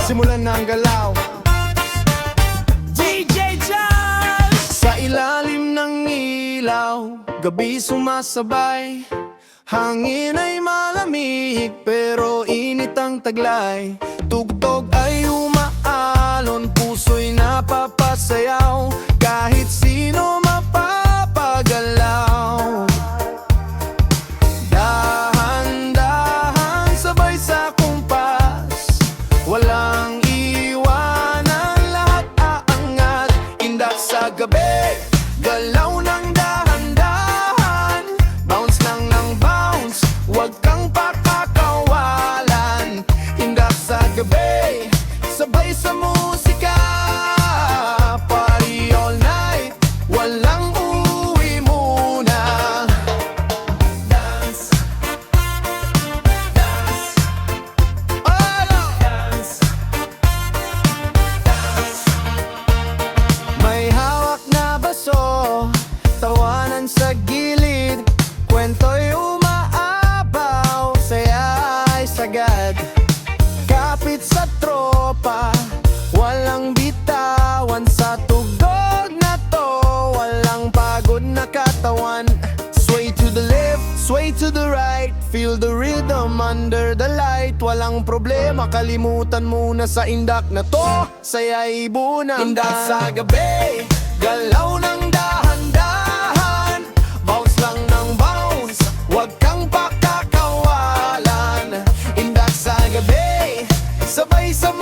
simulan na ang galaw. DJ Charles! Sa ilalim ng ilaw, gabi sumasabay. Hangin ay malamig, pero init ang taglay. Tugtog ay umaalon, puso'y napapasayaw. Kahit sino mapapagalaw. Dahan-dahan, sabay sa kumpas, walang iwanan, lahat aangat. Indak sa gabi, galaw ng dahan-dahan. Bounce lang ng bounce, huwag kang pakakawalan. Indak sa gabi, sabay sa musika. Party all night, walang uwi muna. Dance, dance, dance, dance. May hawak na baso, tawanan sa gilid, kwento'y umaabaw, saya ay sagad. Kapit sa tropa, walang bitawan. Sa tugtog na to, walang pagod na katawan. Sway to the left, sway to the right, feel the rhythm under the light. Walang problema, kalimutan muna sa indak na to, saya'y bunang. Indak sa gabi, galaw ng dahan-dahan. Bounce lang ng bounce, huwag kang pakakawalan. Indak sa gabi, sabay sa